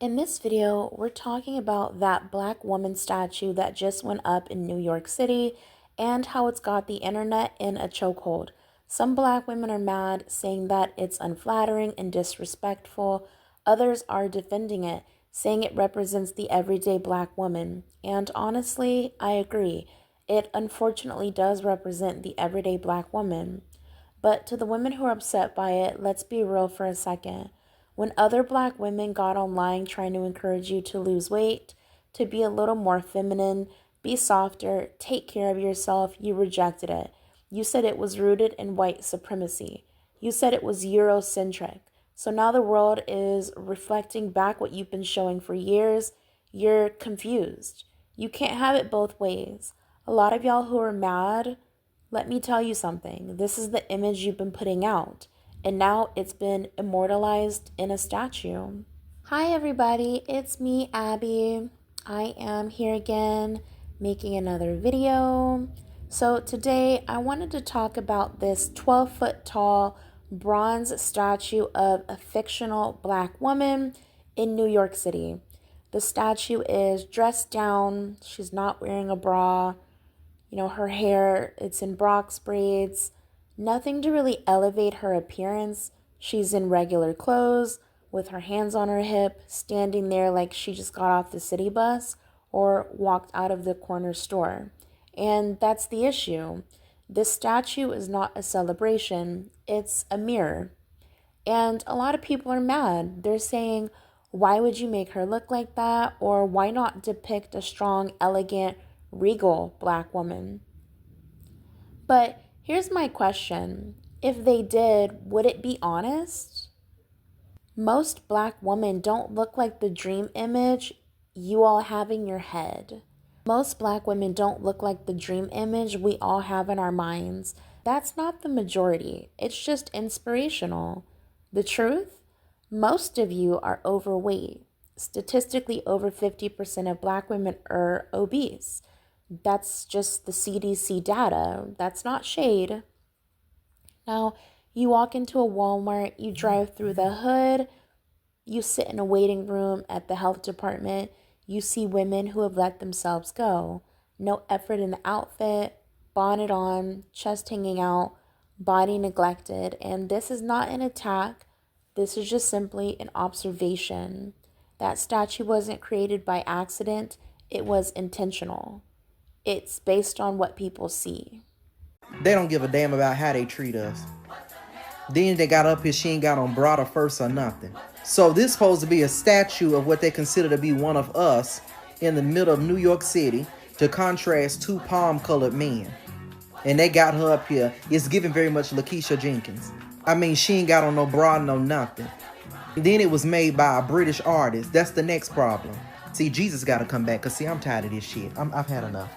In this video, we're talking about that black woman statue that just went up in New York City and how it's got the internet in a chokehold. Some black women are mad, saying that it's unflattering and disrespectful. Others are defending it, saying it represents the everyday black woman. And honestly, I agree. It unfortunately does represent the everyday black woman. But to the women who are upset by it, let's be real for a second. When other black women got online trying to encourage you to lose weight, to be a little more feminine, be softer, take care of yourself, you rejected it. You said it was rooted in white supremacy. You said it was Eurocentric. So now the world is reflecting back what you've been showing for years. You're confused. You can't have it both ways. A lot of y'all who are mad, let me tell you something. This is the image you've been putting out, and now it's been immortalized in a statue. Hi, everybody. It's me, Abby. I am here again making another video. So today I wanted to talk about this 12-foot tall bronze statue of a fictional black woman in New York City. The statue is dressed down. She's not wearing a bra. Her hair, it's in Brock's braids. Nothing to really elevate her appearance. She's in regular clothes with her hands on her hip, standing there like she just got off the city bus or walked out of the corner store. And that's the issue. This statue is not a celebration, it's a mirror. And a lot of people are mad. They're saying, why would you make her look like that? Or why not depict a strong, elegant, regal black woman? But here's my question. If they did, would it be honest? Most black women don't look like the dream image you all have in your head. Most black women don't look like the dream image we all have in our minds. That's not the majority. It's just inspirational. The truth? Most of you are overweight. Statistically, over 50% of black women are obese. That's just the CDC data. That's not shade. Now, you walk into a Walmart, you drive through the hood, you sit in a waiting room at the health department, you see women who have let themselves go. No effort in the outfit, bonnet on, chest hanging out, body neglected. And this is not an attack. This is just simply an observation. That statue wasn't created by accident. It was intentional. It's based on what people see. They don't give a damn about how they treat us. Then they got up here, she ain't got on bra or first or nothing. So this supposed to be a statue of what they consider to be one of us in the middle of New York City to contrast two palm-colored men. And they got her up here. It's giving very much Lakeisha Jenkins. I mean, she ain't got on no bra, no nothing. Then it was made by a British artist. That's the next problem. See, Jesus got to come back, because, see, I'm tired of this shit. I've had enough.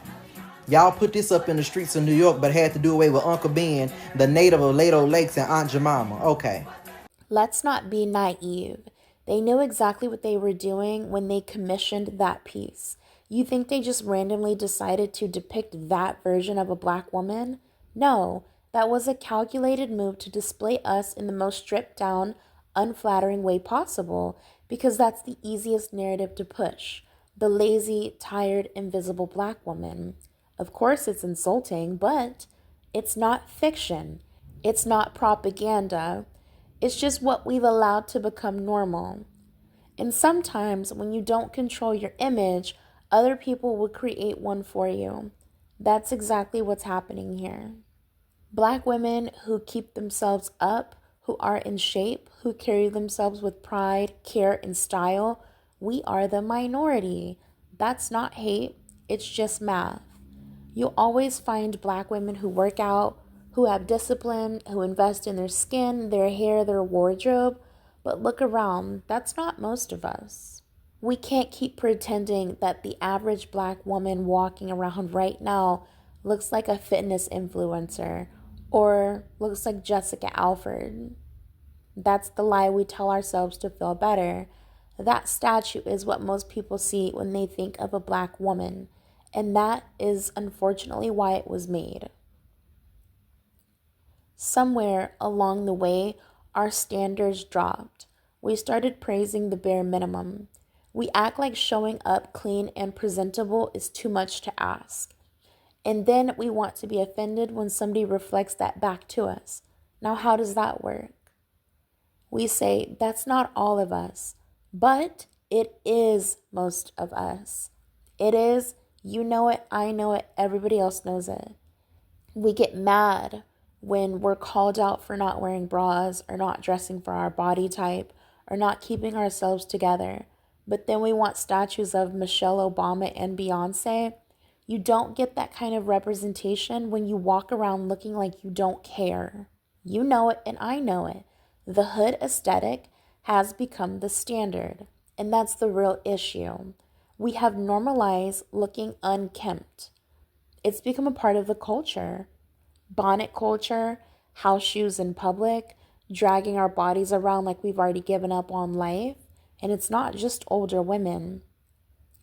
Y'all put this up in the streets of New York, but had to do away with Uncle Ben, the native of Lato Lakes, and Aunt Jemima. Okay. Let's not be naive. They knew exactly what they were doing when they commissioned that piece. You think they just randomly decided to depict that version of a black woman? No, that was a calculated move to display us in the most stripped down, unflattering way possible, because that's the easiest narrative to push. The lazy, tired, invisible black woman. Of course, it's insulting, but it's not fiction. It's not propaganda. It's just what we've allowed to become normal. And sometimes when you don't control your image, other people will create one for you. That's exactly what's happening here. Black women who keep themselves up, who are in shape, who carry themselves with pride, care, and style, we are the minority. That's not hate, it's just math. You'll always find black women who work out, who have discipline, who invest in their skin, their hair, their wardrobe. But look around, that's not most of us. We can't keep pretending that the average black woman walking around right now looks like a fitness influencer or looks like Jessica Alford. That's the lie we tell ourselves to feel better. That statue is what most people see when they think of a black woman. And that is unfortunately why it was made. Somewhere along the way, our standards dropped. We started praising the bare minimum. We act like showing up clean and presentable is too much to ask. And then we want to be offended when somebody reflects that back to us. Now, how does that work? We say, that's not all of us, but it is most of us. It is, you know it, I know it, everybody else knows it. We get mad when we're called out for not wearing bras or not dressing for our body type or not keeping ourselves together. But then we want statues of Michelle Obama and Beyonce. You don't get that kind of representation when you walk around looking like you don't care. You know it and I know it. The hood aesthetic has become the standard, and that's the real issue. We have normalized looking unkempt. It's become a part of the culture. Bonnet culture, house shoes in public, dragging our bodies around like we've already given up on life. And it's not just older women.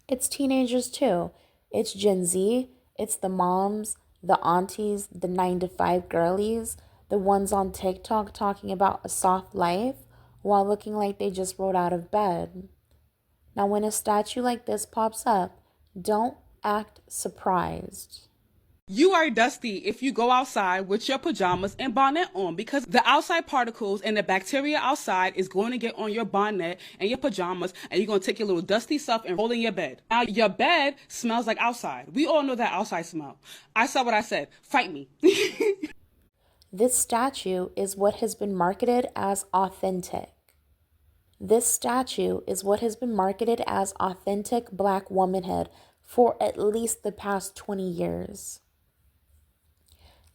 It's teenagers too. It's Gen Z. It's the moms, the aunties, the 9 to 5 girlies, the ones on TikTok talking about a soft life while looking like they just rolled out of bed. Now, when a statue like this pops up, don't act surprised. You are dusty if you go outside with your pajamas and bonnet on, because the outside particles and the bacteria outside is going to get on your bonnet and your pajamas, and you're going to take your little dusty stuff and roll in your bed. Now, your bed smells like outside. We all know that outside smell. I said what I said. Fight me. This statue is what has been marketed as authentic. This statue is what has been marketed as authentic Black womanhood for at least the past 20 years.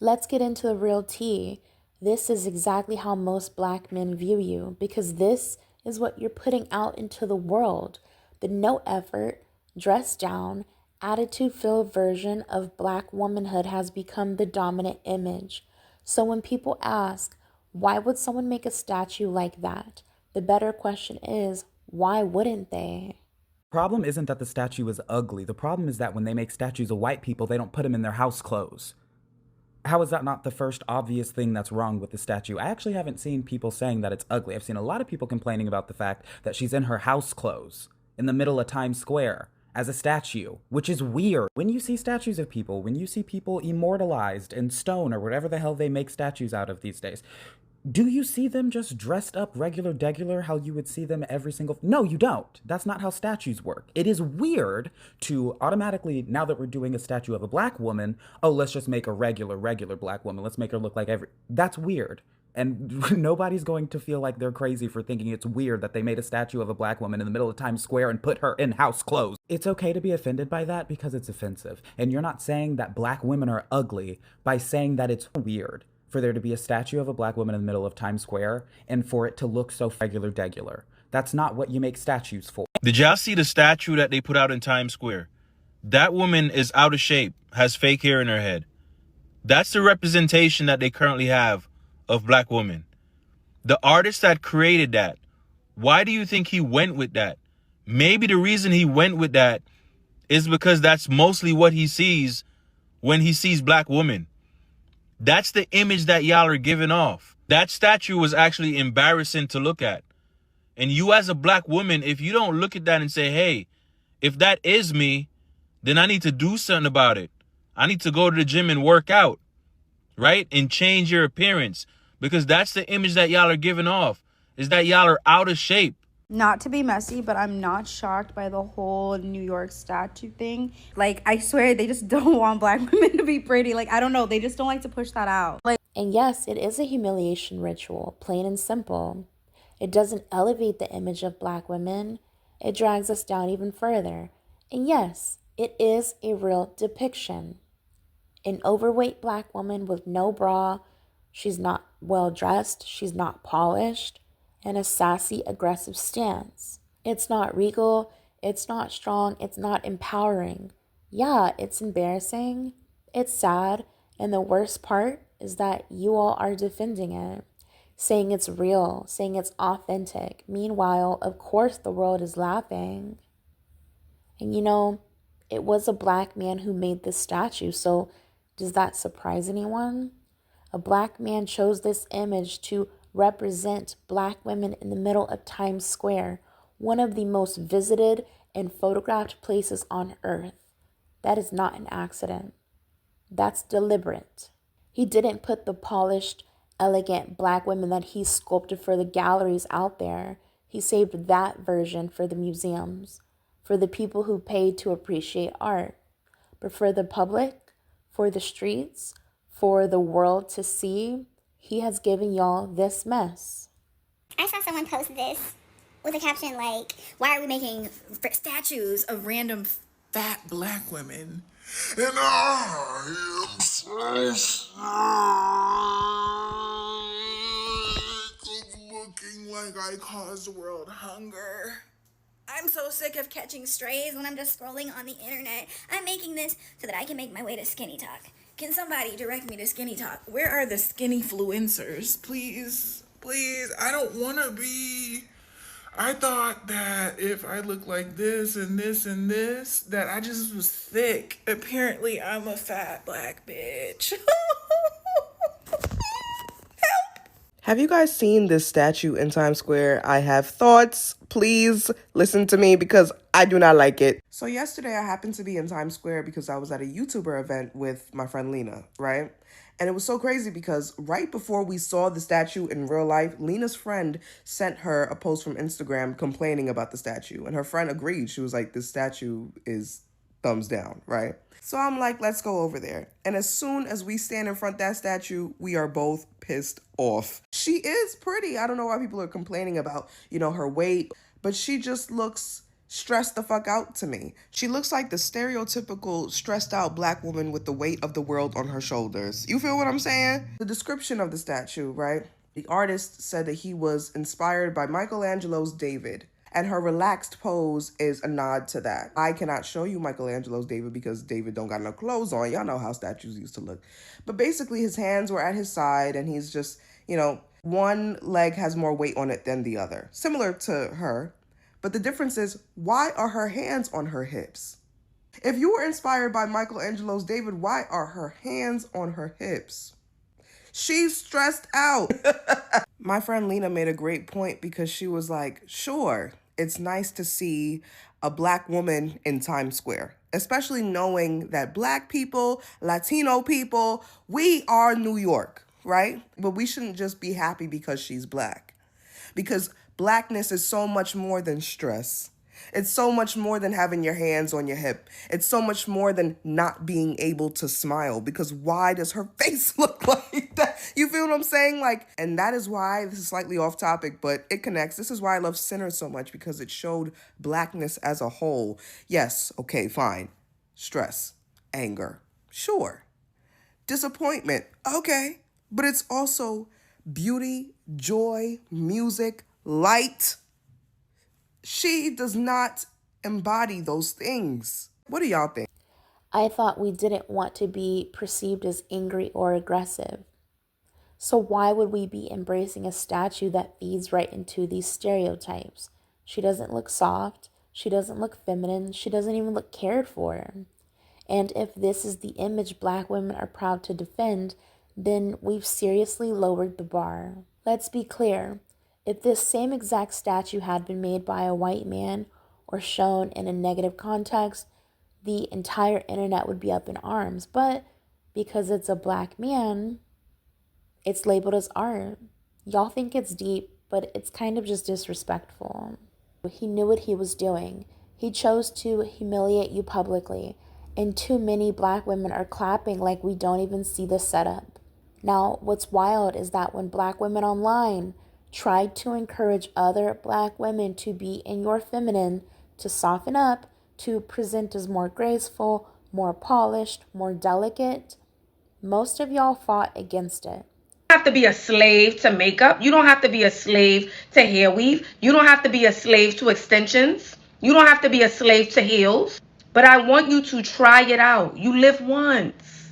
Let's get into the real tea. This is exactly how most Black men view you, because this is what you're putting out into the world. The no effort, dressed down, attitude-filled version of Black womanhood has become the dominant image. So when people ask, why would someone make a statue like that? The better question is, why wouldn't they? Problem isn't that the statue is ugly. The problem is that when they make statues of white people, they don't put them in their house clothes. How is that not the first obvious thing that's wrong with the statue? I actually haven't seen people saying that it's ugly. I've seen a lot of people complaining about the fact that she's in her house clothes in the middle of Times Square as a statue, which is weird. When you see statues of people, when you see people immortalized in stone or whatever the hell they make statues out of these days, do you see them just dressed up regular how you would see them every single... No, you don't. That's not how statues work. It is weird to automatically, now that we're doing a statue of a Black woman, oh, let's just make a regular Black woman. Let's make her look like every... That's weird. And nobody's going to feel like they're crazy for thinking it's weird that they made a statue of a Black woman in the middle of Times Square and put her in house clothes. It's okay to be offended by that because it's offensive. And you're not saying that Black women are ugly by saying that it's weird for there to be a statue of a Black woman in the middle of Times Square and for it to look so regular. That's not what you make statues for. Did y'all see the statue that they put out in Times Square? That woman is out of shape, has fake hair in her head. That's the representation that they currently have of Black women. The artist that created that, why do you think he went with that? Maybe the reason he went with that is because that's mostly what he sees when he sees Black women. That's the image that y'all are giving off. That statue was actually embarrassing to look at. And you as a Black woman, if you don't look at that and say, hey, if that is me, then I need to do something about it. I need to go to the gym and work out, right? And change your appearance, because that's the image that y'all are giving off, is that y'all are out of shape. Not to be messy, but I'm not shocked by the whole New York statue thing. Like, I swear they just don't want Black women to be pretty. Like, I don't know. They just don't like to push that out. And yes, it is a humiliation ritual, plain and simple. It doesn't elevate the image of Black women. It drags us down even further. And yes, it is a real depiction. An overweight Black woman with no bra, she's not well dressed, she's not polished, and a sassy, aggressive stance. It's not regal, it's not strong, it's not empowering. Yeah, it's embarrassing, it's sad, and the worst part is that you all are defending it, saying it's real, saying it's authentic. Meanwhile, of course, the world is laughing. And you know, it was a Black man who made this statue, so does that surprise anyone? A Black man chose this image to represent Black women in the middle of Times Square. one of the most visited and photographed places on earth. That is not an accident. That's deliberate. He didn't put the polished, elegant black women that he sculpted for the galleries out there. He saved that version for the museums, for the people who paid to appreciate art. But for the public, for the streets, for the world to see, he has given y'all this mess. I saw someone post this with a caption like, "Why are we making statues of random fat black women? And I am so sick of looking like I caused world hunger. I'm so sick of catching strays when I'm just scrolling on the internet. I'm making this so that I can make my way to Skinny Talk. Can somebody direct me to Skinny Talk? Where are the skinny fluencers? Please, please, I don't want to be. I thought that if I look like this and this and this, that I just was thick. Apparently, I'm a fat black bitch. Have you guys seen this statue in Times Square? I have thoughts. Please listen to me because I do not like it. So yesterday I happened to be in Times Square because I was at a YouTuber event with my friend Lena, right? And it was so crazy because right before we saw the statue in real life, Lena's friend sent her a post from Instagram complaining about the statue. And her friend agreed. She was like, this statue is thumbs down, right? So I'm like, let's go over there. And as soon as we stand in front of that statue, we are both pissed off. She is pretty. I don't know why people are complaining about, her weight, but she just looks stressed the fuck out to me. She looks like the stereotypical stressed out black woman with the weight of the world on her shoulders. You feel what I'm saying? The description of the statue, right? The artist said that he was inspired by Michelangelo's David. And her relaxed pose is a nod to that. I cannot show you Michelangelo's David because David don't got no clothes on. Y'all know how statues used to look. But basically his hands were at his side and he's just, one leg has more weight on it than the other. Similar to her. But the difference is, why are her hands on her hips? If you were inspired by Michelangelo's David, why are her hands on her hips? She's stressed out. My friend Lena made a great point because she was like, sure, it's nice to see a black woman in Times Square, especially knowing that black people, Latino people, we are New York, right? But we shouldn't just be happy because she's black. Because blackness is so much more than stress. It's so much more than having your hands on your hip. It's so much more than not being able to smile, because why does her face look like that? You feel what I'm saying? And that is why, this is slightly off topic, but it connects. This is why I love Sinner so much, because it showed blackness as a whole. Yes, okay, fine. Stress, anger, sure. Disappointment, okay. But it's also beauty, joy, music, light. She does not embody those things. What do y'all think? I thought we didn't want to be perceived as angry or aggressive. So why would we be embracing a statue that feeds right into these stereotypes? She doesn't look soft. She doesn't look feminine. She doesn't even look cared for. And if this is the image black women are proud to defend, then we've seriously lowered the bar. Let's be clear. If this same exact statue had been made by a white man or shown in a negative context, the entire internet would be up in arms. But because it's a black man, it's labeled as art. Y'all think it's deep, but it's kind of just disrespectful. He knew what he was doing. He chose to humiliate you publicly, and too many black women are clapping like we don't even see the setup. Now, what's wild is that when black women online tried to encourage other black women to be in your feminine, to soften up, to present as more graceful, more polished, more delicate, most of y'all fought against it. You don't have to be a slave to makeup. You don't have to be a slave to hair weave. You don't have to be a slave to extensions. You don't have to be a slave to heels. But I want you to try it out. You live once.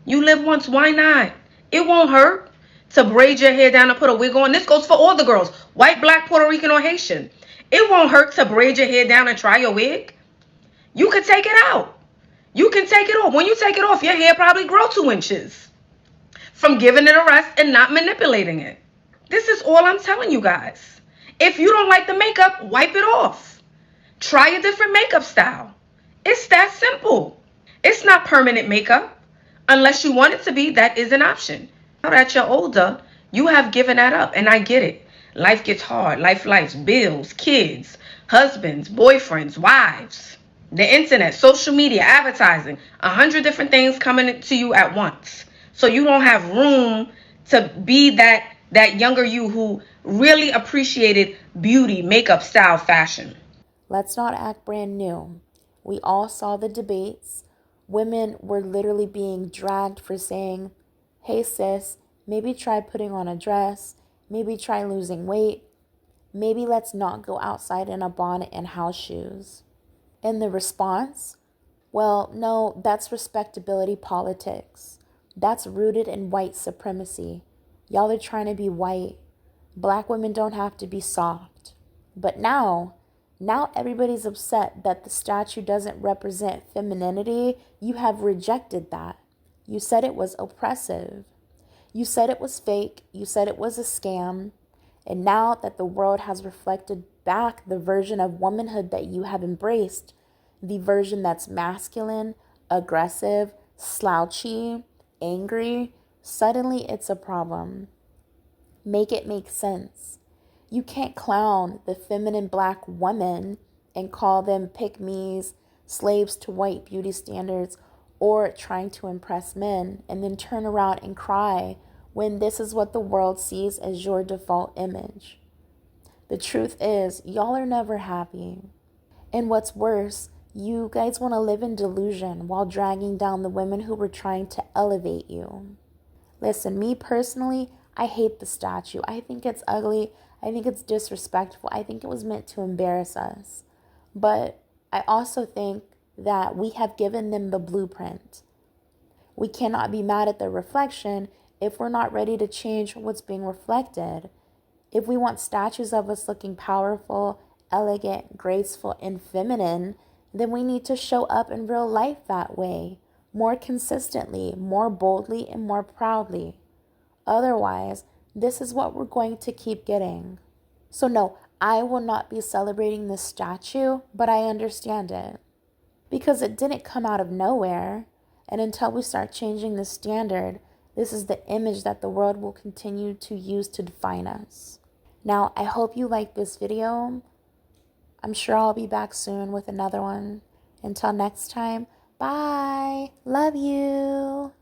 Why not? It won't hurt to braid your hair down and put a wig on. This goes for all the girls, white, black, Puerto Rican, or Haitian. It won't hurt to braid your hair down and try your wig. You can take it out. You can take it off. When you take it off, your hair probably grow 2 inches from giving it a rest and not manipulating it. This is all I'm telling you guys. If you don't like the makeup, wipe it off. Try a different makeup style. It's that simple. It's not permanent makeup. Unless you want it to be, that is an option. Now that you're older, you have given that up, and I get it. Life gets hard. Life's bills, kids, husbands, boyfriends, wives, the internet, social media, advertising, 100 different things coming to you at once. So you don't have room to be that younger you who really appreciated beauty, makeup, style, fashion. Let's not act brand new. We all saw the debates. Women were literally being dragged for saying, hey sis, maybe try putting on a dress, maybe try losing weight, maybe let's not go outside in a bonnet and house shoes. And the response? Well, no, that's respectability politics. That's rooted in white supremacy. Y'all are trying to be white. Black women don't have to be soft. But now everybody's upset that the statue doesn't represent femininity. You have rejected that. You said it was oppressive. You said it was fake. You said it was a scam. And now that the world has reflected back the version of womanhood that you have embraced, the version that's masculine, aggressive, slouchy, angry, suddenly it's a problem. Make it make sense. You can't clown the feminine black woman and call them pick-me's, slaves to white beauty standards, or trying to impress men, and then turn around and cry when this is what the world sees as your default image. The truth is, y'all are never happy. And what's worse, you guys want to live in delusion while dragging down the women who were trying to elevate you. Listen, me personally, I hate the statue. I think it's ugly. I think it's disrespectful. I think it was meant to embarrass us. But I also think that we have given them the blueprint. We cannot be mad at the reflection if we're not ready to change what's being reflected. If we want statues of us looking powerful, elegant, graceful, and feminine, then we need to show up in real life that way, more consistently, more boldly, and more proudly. Otherwise, this is what we're going to keep getting. So no, I will not be celebrating this statue, but I understand it. Because it didn't come out of nowhere. And until we start changing the standard, this is the image that the world will continue to use to define us. Now, I hope you liked this video. I'm sure I'll be back soon with another one. Until next time, bye. Love you.